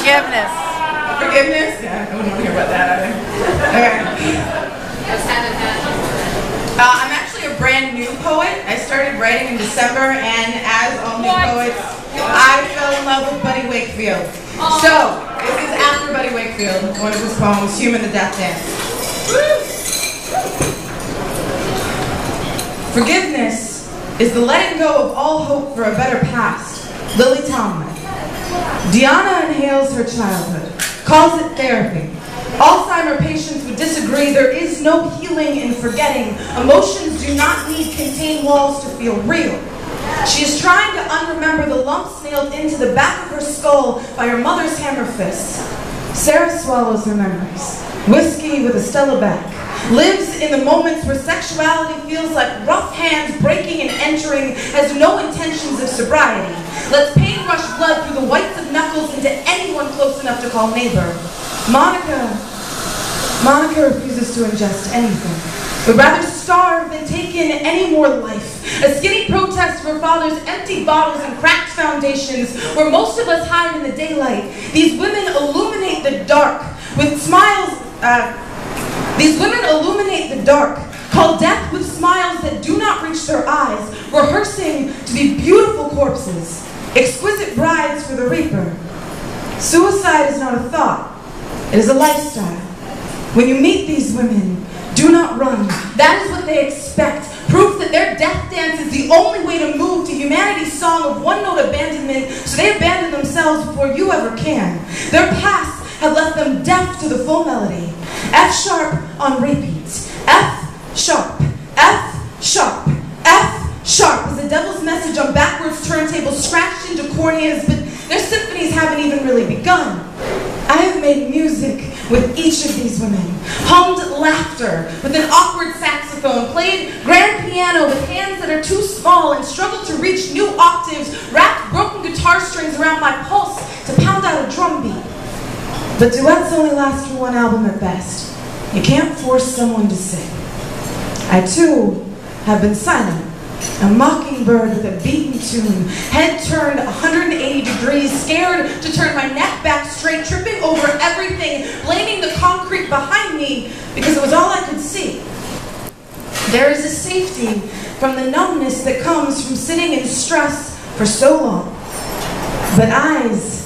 Forgiveness. Forgiveness? Yeah, I wouldn't want to hear about that either. Okay. I'm actually a brand new poet. I started writing in December, and as all new poets, I fell in love with Buddy Wakefield. So, this is after Buddy Wakefield, one of his poems, Human the Death Dance. Forgiveness is the letting go of all hope for a better past. Lily Tomlin. Deanna inhales her childhood, calls it therapy. Alzheimer patients would disagree. There is no healing in forgetting. Emotions do not need contained walls to feel real. She is trying to unremember the lumps nailed into the back of her skull by her mother's hammer fists. Sarah swallows her memories. Whiskey with a Stella back. Lives in the moments where sexuality feels like rough hands breaking and entering, has no intentions of sobriety. Lets pain rush blood through the whites of knuckles into anyone close enough to call neighbor. Monica refuses to ingest anything, would rather starve than take in any more life. A skinny protest for father's empty bottles and cracked foundations where most of us hide in the daylight. These women illuminate the dark with smiles. These women illuminate the dark, call death with smiles that do not reach their eyes, rehearsing to be beautiful corpses, exquisite brides for the reaper. Suicide is not a thought, it is a lifestyle. When you meet these women, do not run. That is what they expect. Proof that their death dance is the only way to move to humanity's song of one-note abandonment, so they abandon themselves before you ever can. Their past have left them deaf to the full melody. F sharp on repeat. F sharp. F sharp. F sharp is the devil's message on backwards turntables scratched into corneas, but their symphonies haven't even really begun. I have made music with each of these women, hummed laughter with an awkward saxophone, played grand piano with hands that are too small and struggled to reach new octaves, wrapped broken guitar strings around my pulse to pound out a drum beat. But duets only last for one album at best. You can't force someone to sing. I too have been silent, a mockingbird with a beaten tune, head turned 180 degrees, scared to turn my neck back straight, tripping over everything, blaming the concrete behind me because it was all I could see. There is a safety from the numbness that comes from sitting in stress for so long. But eyes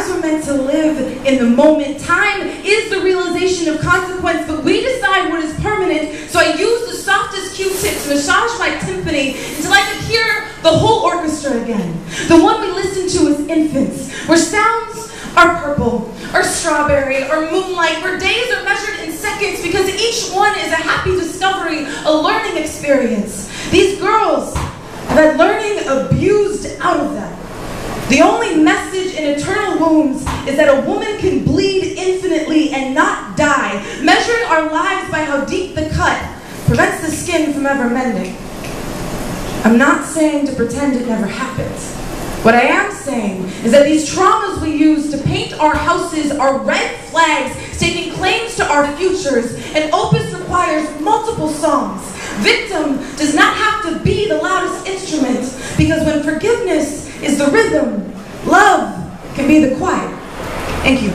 were meant to live in the moment. Time is the realization of consequence, but we decide what is permanent, so I use the softest Q-tip to massage my timpani until I could hear the whole orchestra again. The one we listened to as infants, where sounds are purple, or strawberry, or moonlight, where days are measured in seconds because each one is a happy discovery, a learning experience. These girls have had learning abused out of them. The only message in eternal wounds is that a woman can bleed infinitely and not die. Measuring our lives by how deep the cut prevents the skin from ever mending. I'm not saying to pretend it never happened. What I am saying is that these traumas we use to paint our houses are red flags staking claims to our futures. An opus requires multiple songs. Victim does not have to be the loudest instrument, because when forgiveness is the rhythm, love can be the quiet. Thank you.